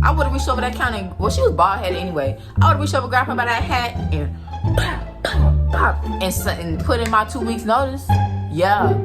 I would have reached over that counter and, well, she was bald headed anyway. I would have reached over, grabbed her by that hat, and pop, pop, pop, and put in my 2 weeks notice. Yeah.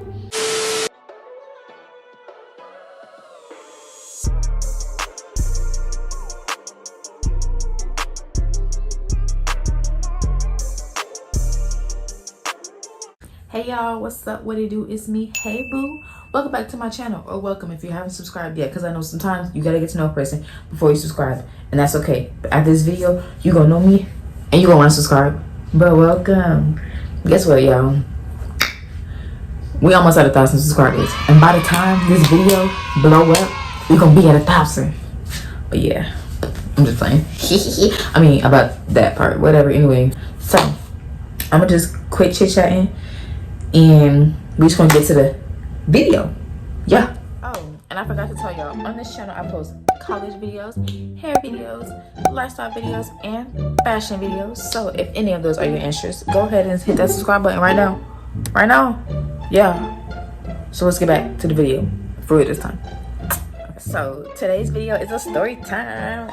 Hey y'all, what's up? What it do? It's me, Hey Boo. Welcome back to my channel, or welcome if you haven't subscribed yet, because I know sometimes you gotta get to know a person before you subscribe, and that's okay. But after this video, you gonna know me and you gonna want to subscribe. But welcome. Guess what, y'all? We almost at 1,000 subscribers, and by the time this video blow up, we gonna be at 1,000. But yeah, I'm just playing. I mean, about that part, whatever. Anyway, so I'm gonna just quit chit-chatting and we just gonna get to the video. Yeah. Oh, and I forgot to tell y'all, on this channel I post college videos, hair videos, lifestyle videos, and fashion videos. So if any of those are your interests, go ahead and hit that subscribe button right now. Yeah. So let's get back to the video for real this time. So today's video is a story time.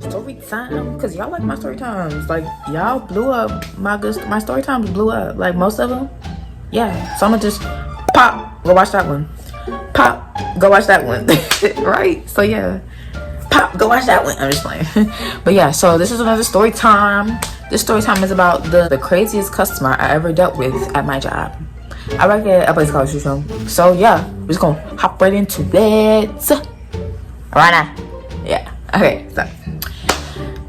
Story time, because y'all like my story times. Like, y'all blew up my story times, blew up, like most of them. Yeah, so I'm gonna just pop, go watch that one, pop, go watch that one. Right? So yeah, pop, go watch that one. I'm just playing. But yeah, so this is another story time. This story time is about the craziest customer I ever dealt with at my job. I work at a place called Shoe Show. So yeah, we're just gonna hop right into it right now. Yeah, okay,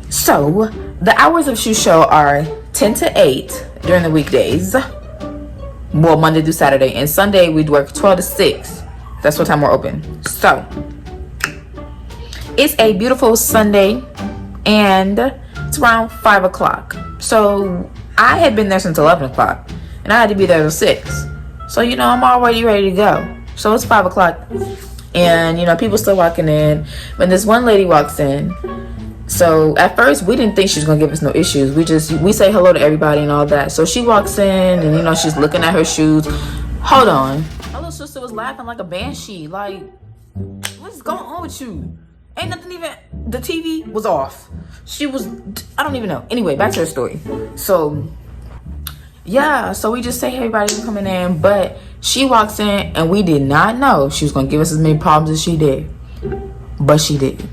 so the hours of Shoe Show are 10 to 8 during the weekdays. Well, Monday through Saturday. And Sunday we'd work 12 to 6. That's what time we're open. So it's a beautiful Sunday and it's around 5 o'clock. So I had been there since 11 o'clock and I had to be there till 6. So, you know, I'm already ready to go. So it's 5 o'clock and, you know, people still walking in. When this one lady walks in, so at first we didn't think she was gonna give us no issues. We say hello to everybody and all that. So she walks in and, you know, she's looking at her shoes. Hold on. My little sister was laughing like a banshee. Like, what's going on with you? Ain't nothing even, the TV was off. She was, I don't even know. Anyway, back to her story. So yeah, so we just say hey, everybody's coming in, but she walks in and we did not know she was gonna give us as many problems as she did. But she did.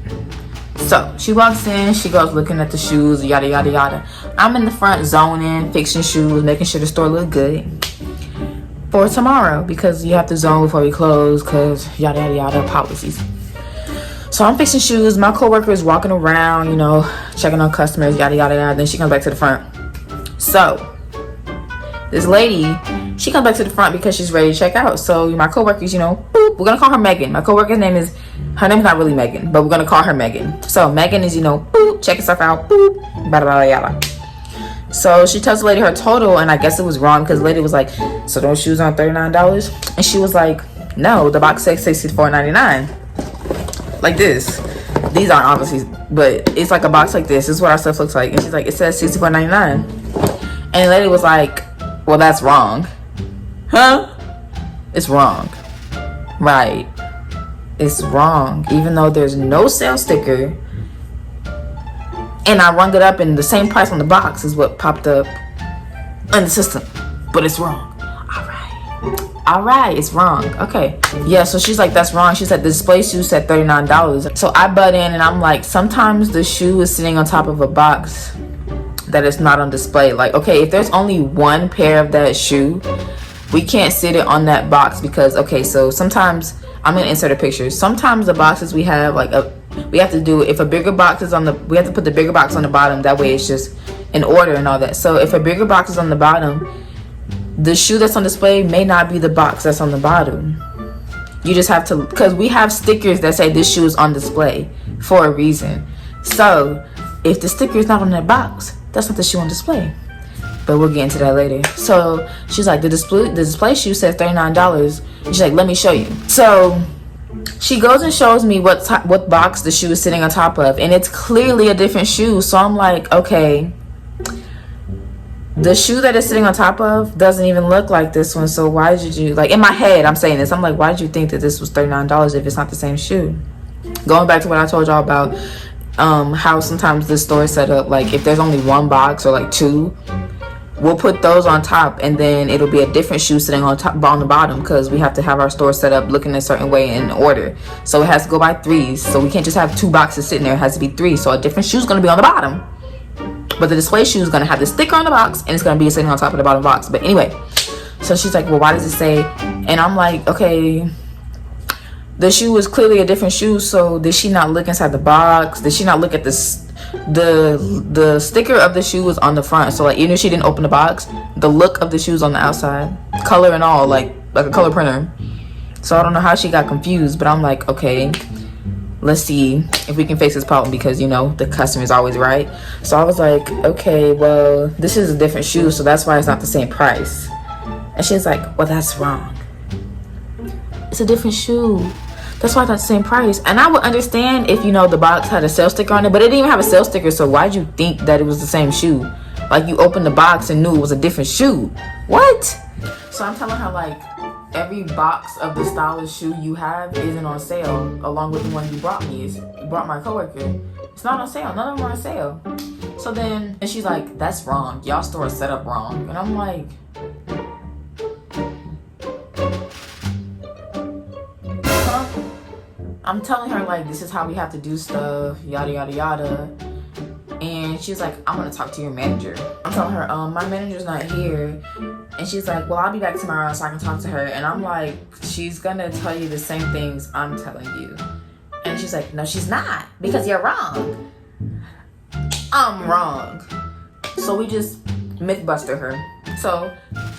So she walks in, she goes looking at the shoes, yada yada yada. I'm in the front zoning, fixing shoes, making sure the store look good for tomorrow, because you have to zone before we close, because yada yada yada policies. So I'm fixing shoes, my coworker is walking around, you know, checking on customers, yada yada yada. Then she comes back to the front. So this lady, she comes back to the front because she's ready to check out. So my coworkers, you know, boop, we're gonna call her Megan. My coworker's name is, her name's not really Megan, but we're gonna call her Megan. So Megan is, you know, boop, check herself out, boop, bada bada yada. So she tells the lady her total, and I guess it was wrong because the lady was like, so those shoes on $39? And she was like, no, the box says $64.99. Like this. These aren't obviously, but it's like a box like this. This is what our stuff looks like. And she's like, it says $64.99. And the lady was like, well, that's wrong. Huh? It's wrong. Right. It's wrong. Even though there's no sales sticker. And I rung it up and the same price on the box is what popped up in the system. But it's wrong. Alright, it's wrong. Okay. Yeah, so she's like, that's wrong. She said the display shoe said $39. So I butt in and I'm like, sometimes the shoe is sitting on top of a box that is not on display. Like, okay, if there's only one pair of that shoe, we can't sit it on that box because, okay, so sometimes, I'm gonna insert a picture. Sometimes the boxes we have, like, we have to do, if a bigger box is on the, we have to put the bigger box on the bottom. That way it's just in order and all that. So if a bigger box is on the bottom, the shoe that's on display may not be the box that's on the bottom. You just have to, because we have stickers that say this shoe is on display for a reason. So if the sticker is not on that box, that's not the shoe on display. But we'll get into that later. So she's like, the display shoe says $39. And she's like, let me show you. So she goes and shows me what box the shoe is sitting on top of, and it's clearly a different shoe. So I'm like, okay, the shoe that it's sitting on top of doesn't even look like this one. So why did you, like, in my head I'm saying this, I'm like, why did you think that this was $39 if it's not the same shoe? Going back to what I told y'all about how sometimes the store is set up, like if there's only one box or like two, we'll put those on top, and then it'll be a different shoe sitting on top, on the bottom, because we have to have our store set up looking a certain way in order. So it has to go by threes. So we can't just have two boxes sitting there. It has to be three. So a different shoe is going to be on the bottom, but the display shoe is going to have the sticker on the box, and it's going to be sitting on top of the bottom box. But anyway, so she's like, well, why does it say? And I'm like, okay, the shoe was clearly a different shoe. So did she not look inside the box? Did she not look at the sticker of the shoe was on the front? So like, even if she didn't open the box, the look of the shoes on the outside, color and all, like a color printer. So I don't know how she got confused, but I'm like, okay, let's see if we can fix this problem, because you know the customer is always right. So I was like, okay, well, this is a different shoe, so that's why it's not the same price. And she's like, well, that's wrong. It's a different shoe. That's why it's not the same price. And I would understand if, you know, the box had a sales sticker on it, but it didn't even have a sales sticker. So why'd you think that it was the same shoe? Like you opened the box and knew it was a different shoe. What? So I'm telling her, like, every box of the stylish shoe you have isn't on sale, along with the one you brought me. You brought my coworker. It's not on sale. None of them are on sale. So then, and she's like, that's wrong. Y'all store is set up wrong. And I'm like, I'm telling her, like, this is how we have to do stuff, yada, yada, yada. And she's like, I'm going to talk to your manager. I'm telling her, my manager's not here. And she's like, well, I'll be back tomorrow so I can talk to her. And I'm like, she's going to tell you the same things I'm telling you. And she's like, no, she's not, because you're wrong. I'm wrong. So we just myth-busted her. So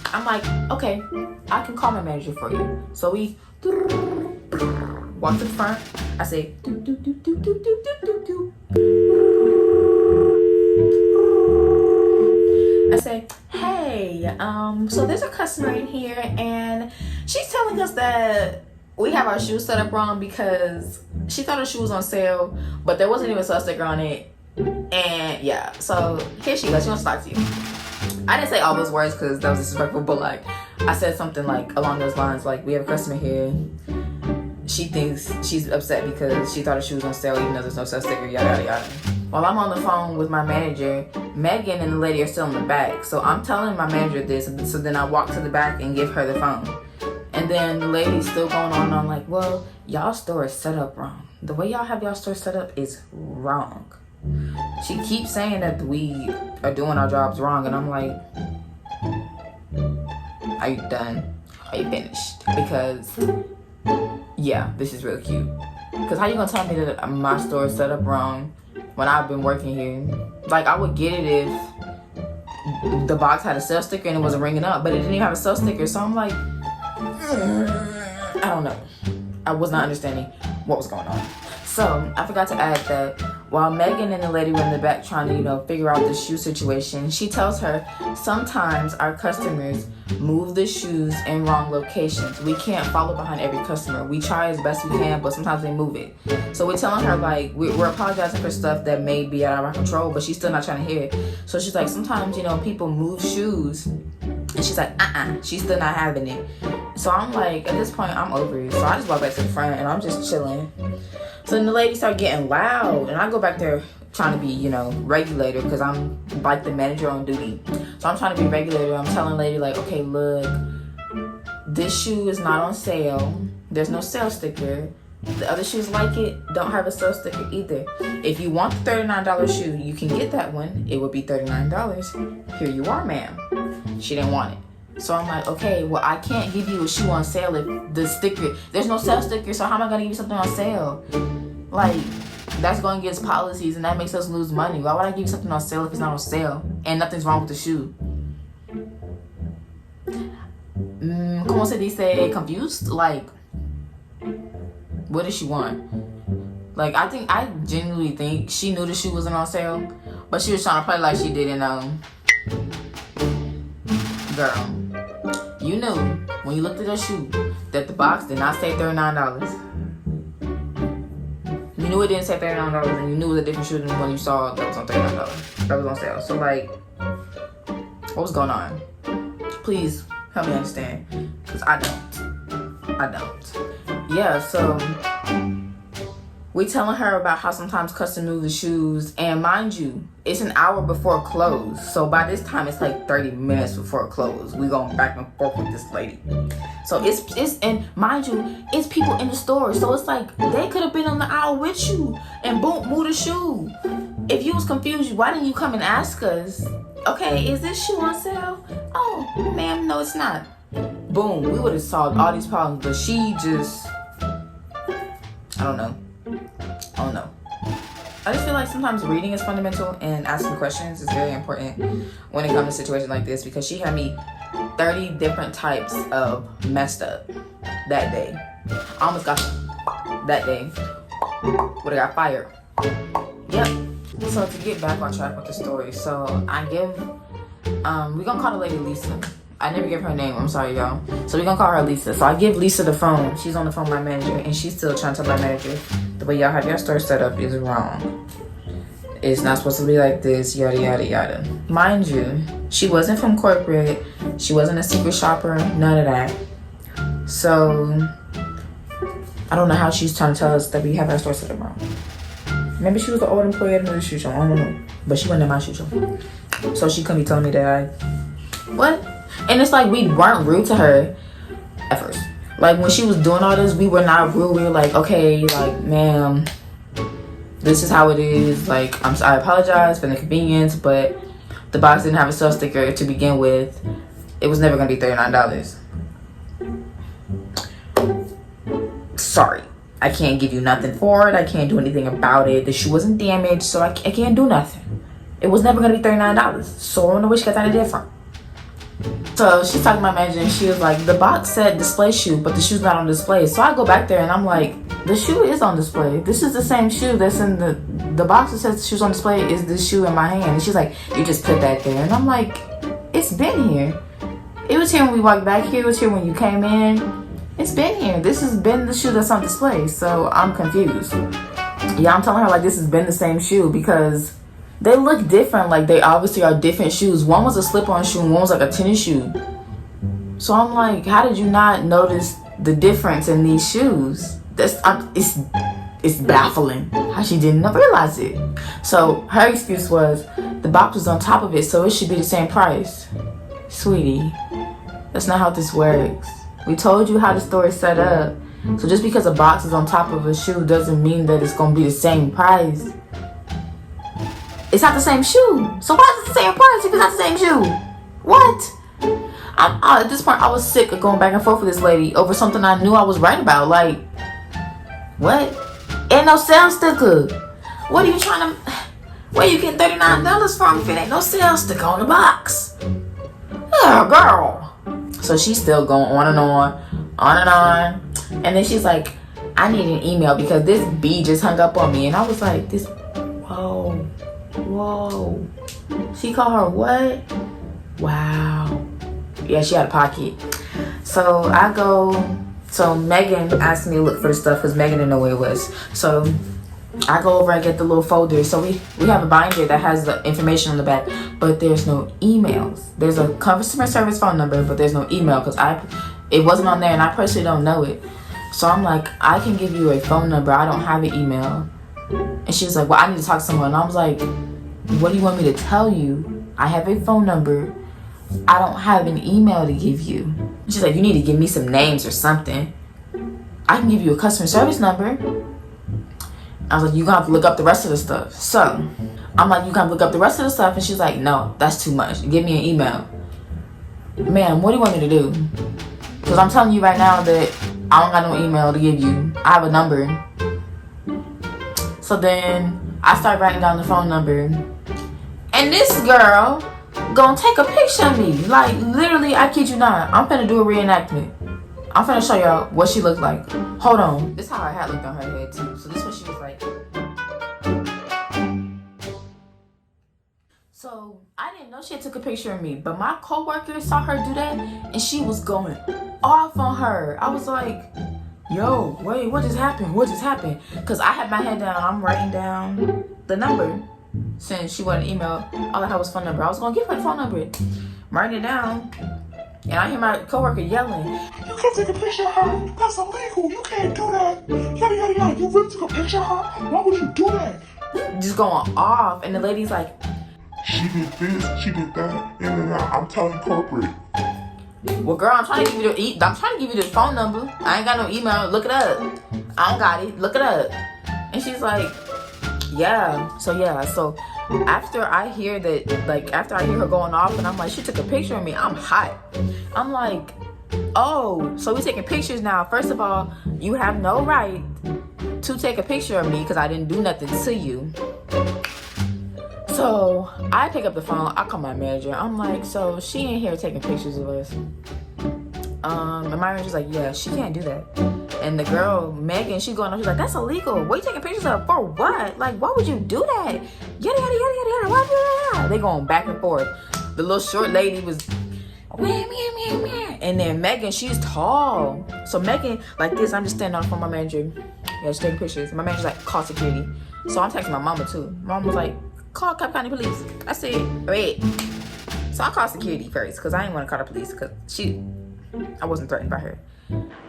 I'm like, okay, I can call my manager for you. So we walk to the front. I say, do, do, do, do, do, do, do, do. I say, hey, so there's a customer in here, and she's telling us that we have our shoes set up wrong because she thought her shoe was on sale, but there wasn't even a sale sticker on it. And yeah, so here she goes. She wants to talk to you. I didn't say all those words because that was disrespectful, but like I said something like along those lines, like, we have a customer here. She thinks she's upset because she thought her shoe was on sale even though there's no sale sticker, yada yada yada. While I'm on the phone with my manager, Megan and the lady are still in the back. So I'm telling my manager this, so then I walk to the back and give her the phone. And then the lady's still going on and on like, well, y'all store is set up wrong. The way y'all have y'all store set up is wrong. She keeps saying that we are doing our jobs wrong, and I'm like, are you done? Are you finished? Because yeah, this is real cute. Because how you gonna tell me that my store is set up wrong when I've been working here? Like, I would get it if the box had a sale sticker and it wasn't ringing up, but it didn't even have a sale sticker. So I'm like, I don't know. I was not understanding what was going on. So I forgot to add that while Megan and the lady were in the back trying to, you know, figure out the shoe situation, she tells her sometimes our customers move the shoes in wrong locations. We can't follow behind every customer. We try as best we can, but sometimes they move it. So we're telling her, like, we're apologizing for stuff that may be out of our control, but she's still not trying to hear it. So she's like, sometimes, you know, people move shoes. And she's like, she's still not having it. So I'm like, at this point, I'm over it. So I just walk back to the front and I'm just chilling. So then the lady started getting loud, and I go back there trying to be, you know, regulator, because I'm like the manager on duty. So I'm trying to be regulator. I'm telling the lady, like, okay, look, this shoe is not on sale. There's no sale sticker. The other shoes like it don't have a sale sticker either. If you want the $39 shoe, you can get that one. It would be $39. Here you are, ma'am. She didn't want it. So I'm like, okay, well, I can't give you a shoe on sale if the sticker, there's no sale sticker, so how am I going to give you something on sale? Like, that's going against policies, and that makes us lose money. Why would I give you something on sale if it's not on sale and nothing's wrong with the shoe? Como se dice, confused? Like, what does she want? Like, I genuinely think she knew the shoe wasn't on sale, but she was trying to play like she didn't know. Girl, you knew when you looked at your shoe that the box did not say $39. You knew it didn't say $39, and you knew it was a different shoe than the one you saw that was on $39. That was on sale. So, like, what was going on? Please help me understand, because I don't. Yeah, so We telling her about how sometimes custom move the shoes, and mind you, it's an hour before close. So by this time, it's like 30 minutes before close. We going back and forth with this lady. So it's and mind you, it's people in the store. So it's like they could have been on the aisle with you and boom, move the shoe. If you was confused, why didn't you come and ask us? Okay, is this shoe on sale? Oh, ma'am, no, it's not. Boom, we would have solved all these problems, but she just, I don't know. I just feel like sometimes reading is fundamental and asking questions is very important when it comes to situations like this, because she had me 30 different types of messed up that day. I almost got that day. Would have got fired. Yep. So to get back on track with the story, so I give, we gonna call the lady Lisa. I never give her name, I'm sorry y'all. So we gonna call her Lisa. So I give Lisa the phone. She's on the phone with my manager, and she's still trying to tell my manager, the way y'all have your store set up is wrong. It's not supposed to be like this, yada yada yada. Mind you, she wasn't from corporate, she wasn't a secret shopper, none of that. So I don't know how she's trying to tell us that we have our store set up wrong. Maybe she was the old employee at another shoe shop, I don't know. But she wasn't in my shoe shop. So she couldn't be telling me that what? And it's like we weren't rude to her at first. Like when she was doing all this, we were not rude. We were like, okay, like, ma'am, this is how it is. Like, I apologize for the inconvenience, but the box didn't have a sale sticker to begin with. It was never gonna be $39. Sorry, I can't give you nothing for it. I can't do anything about it. The shoe wasn't damaged, so I can't do nothing. It was never gonna be $39. So I don't know where she got that idea from. So she's talking to my manager, and she was like, the box said display shoe, but the shoe's not on display. So I go back there and I'm like, the shoe is on display. This is the same shoe that's in the box that says the shoe's on display is this shoe in my hand. And she's like, you just put that there. And I'm like, it's been here. It was here when we walked back here. It was here when you came in. It's been here. This has been the shoe that's on display. So I'm confused. Yeah, I'm telling her like this has been the same shoe because they look different. Like they obviously are different shoes. One was a slip-on shoe and one was like a tennis shoe. So I'm like, how did you not notice the difference in these shoes? It's baffling how she didn't realize it. So her excuse was the box was on top of it, so it should be the same price. Sweetie, that's not how this works. We told you how the store is set up. So just because a box is on top of a shoe doesn't mean that it's gonna be the same price. It's not the same shoe. So why is it the same price if it's not the same shoe? What? At this point, I was sick of going back and forth with this lady over something I knew I was right about. Like, what? Ain't no sales sticker. What are you trying to... Where you getting $39 from if it ain't no sales sticker on the box? Oh, girl. So she's still going on and on. And then she's like, I need an email because this bee just hung up on me. And I was like, whoa. She called her what? Wow. Yeah, she had a pocket. So I go, so Megan asked me to look for the stuff because Megan didn't know where it was. So I go over and get the little folder. So we have a binder that has the information on the back, but there's no emails. There's a customer service phone number, but there's no email because it wasn't on there and I personally don't know it. So I'm like, I can give you a phone number. I don't have an email. And she was like, well, I need to talk to someone. And I was like, what do you want me to tell you? I have a phone number. I don't have an email to give you. And she's like, you need to give me some names or something. I can give you a customer service number. I was like, you're gonna have to look up the rest of the stuff. So I'm like, you gonna look up the rest of the stuff? And she's like, no, that's too much. Give me an email. Ma'am, what do you want me to do? Because I'm telling you right now that I don't got no email to give you. I have a number. So then I start writing down the phone number. And this girl gonna take a picture of me. Like, literally, I kid you not. I'm finna do a reenactment. I'm finna show y'all what she looked like. Hold on. This is how her hat looked on her head, too. So this is what she was like. So I didn't know she had took a picture of me. But my coworker saw her do that. And she was going off on her. I was like, yo, wait, what just happened? What just happened? Because I had my head down. I'm writing down the number. Since she wanted an email, all I had was phone number. I was gonna give her the phone number, write it down, And I hear my coworker yelling, "You can't take a picture of her. That's illegal. You can't do that. Yada, yada, yada. You really took a picture of her? Why would you do that?" just going off. And the lady's like, "She did this, she did that, and I'm telling corporate." well, girl, I'm trying to give you the phone number. I ain't got no email. Look it up. I don't got it. Look it up. And she's like, yeah. So after I hear her going off, and I'm like, she took a picture of me, I'm hot. I'm like, oh, so we taking pictures now. First of all, you have no right to take a picture of me because I didn't do nothing to you. So I pick up the phone, I call my manager. I'm like, so she ain't here taking pictures of us. And my manager's like, yeah, she can't do that. And the girl, Megan, she's going up, she's like, that's illegal. What are you taking pictures of? For what? Like, why would you do that? Yada, yada, yada, yada, yada. Why do that? They going back and forth. The little short lady was, and then Megan, she's tall. So Megan, like this, I'm just standing on the phone with my manager. Yeah, she's taking pictures. My manager's like, call security. So I'm texting my mama too. Mom was like, call Cobb County Police. I said, wait. So I called security first because I didn't want to call the police because I wasn't threatened by her.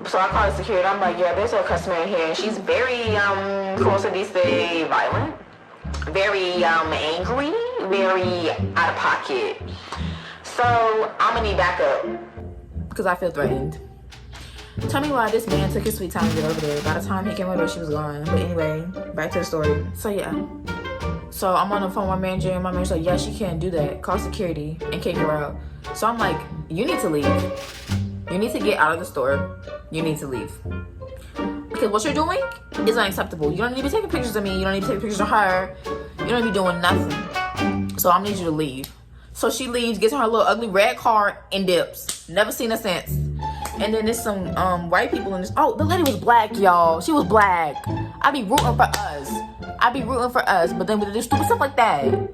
So I called security. I'm like, yeah, there's a customer in here, and she's very, so these say violent, very angry, very out of pocket. So I'm gonna need backup because I feel threatened. Tell me why this man took his sweet time to get over there. By the time he came over, she was gone. But anyway, back to the story. So yeah. So I'm on the phone with my manager, and my manager's like, yeah, she can't do that. Call security and kick her out. So I'm like, you need to leave. You need to get out of the store. You need to leave. Because what you're doing is unacceptable. You don't need to be taking pictures of me. You don't need to take pictures of her. You don't need to be doing nothing. So I need you to leave. So she leaves, gets on her little ugly red car, and dips. Never seen her since. And then there's some white people in this. Oh, the lady was black, y'all. She was black. I be rooting for us. But then we do stupid stuff like that.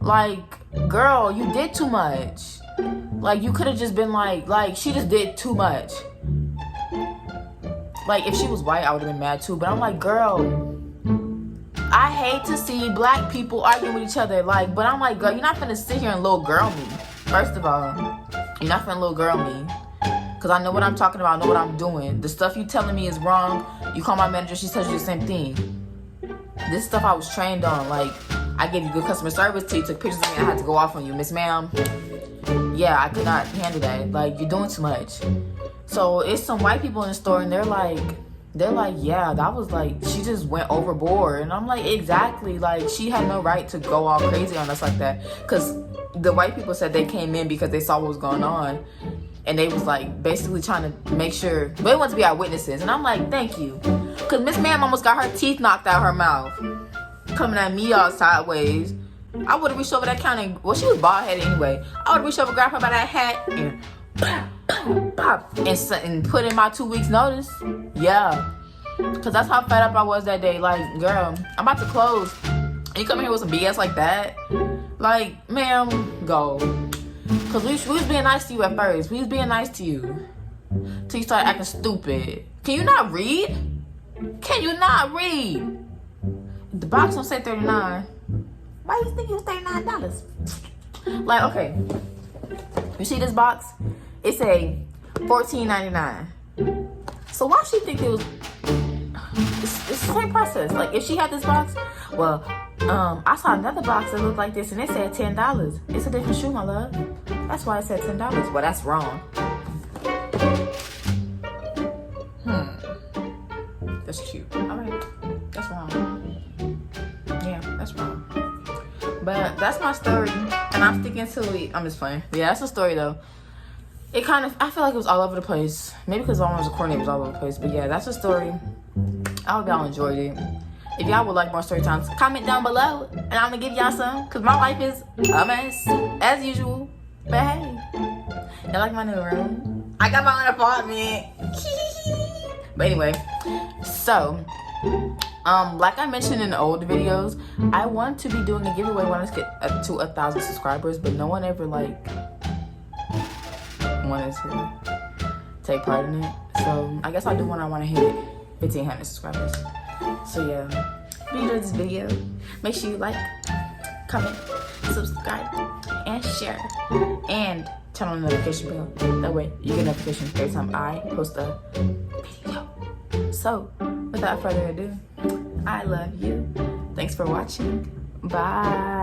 Like, girl, you did too much. Like, you could have just been like, she just did too much. Like, if she was white, I would have been mad too. But I'm like, girl, I hate to see black people arguing with each other. Like, but I'm like, girl, you're not finna sit here and little girl me. First of all, you're not finna little girl me. Because I know what I'm talking about, I know what I'm doing. The stuff you telling me is wrong. You call my manager, she tells you the same thing. This stuff I was trained on. Like, I gave you good customer service till you took pictures of me and I had to go off on you. Miss ma'am, yeah, I could not handle that. Like, you're doing too much. So it's some white people in the store, and they're like, yeah, that was like, she just went overboard. And I'm like, exactly. Like, she had no right to go all crazy on us like that. Because the white people said they came in because they saw what was going on. And they was like basically trying to make sure they want to be our witnesses. And I'm like, thank you. Because Miss Ma'am almost got her teeth knocked out her mouth. Coming at me all sideways. I would have reached over that counter and, well, she was bald headed anyway. I would have reached over, grabbed her by that hat, and pop, and put in my 2 weeks notice. Yeah. Because that's how fed up I was that day. Like, girl, I'm about to close. And you come here with some BS like that? Like, ma'am, go. Because we was being nice to you at first. We was being nice to you. Till you started acting stupid. Can you not read? Can you not read? The box don't say $39. Why you think it was $39? Like, okay. You see this box? It say $14.99. So why she think it was... It's the same process. Like, if she had this box, well, I saw another box that looked like this, and it said $10. It's a different shoe, my love. That's why it said $10. Well, that's wrong. That's cute. All right. That's wrong. Yeah, that's wrong. But that's my story, and I'm sticking to it. I'm just playing. Yeah, that's the story, though. It kind of, I feel like it was all over the place. Maybe because I was recording, it was all over the place. But yeah, that's the story. I hope y'all enjoyed it. If y'all would like more story times, comment down below, and I'm gonna give y'all some, because my life is a mess, as usual. But hey, y'all like my new room? I got my own apartment. But anyway, so, like I mentioned in the old videos, I want to be doing a giveaway when I get to 1,000 subscribers, but no one ever, like, wanted to take part in it. So, I guess I'll do one I want to hit 1,500 subscribers. So yeah, if you enjoyed this video, make sure you like, comment, subscribe, and share. And turn on the notification bell. That way you get notification every time I post a video. So, without further ado, I love you. Thanks for watching. Bye.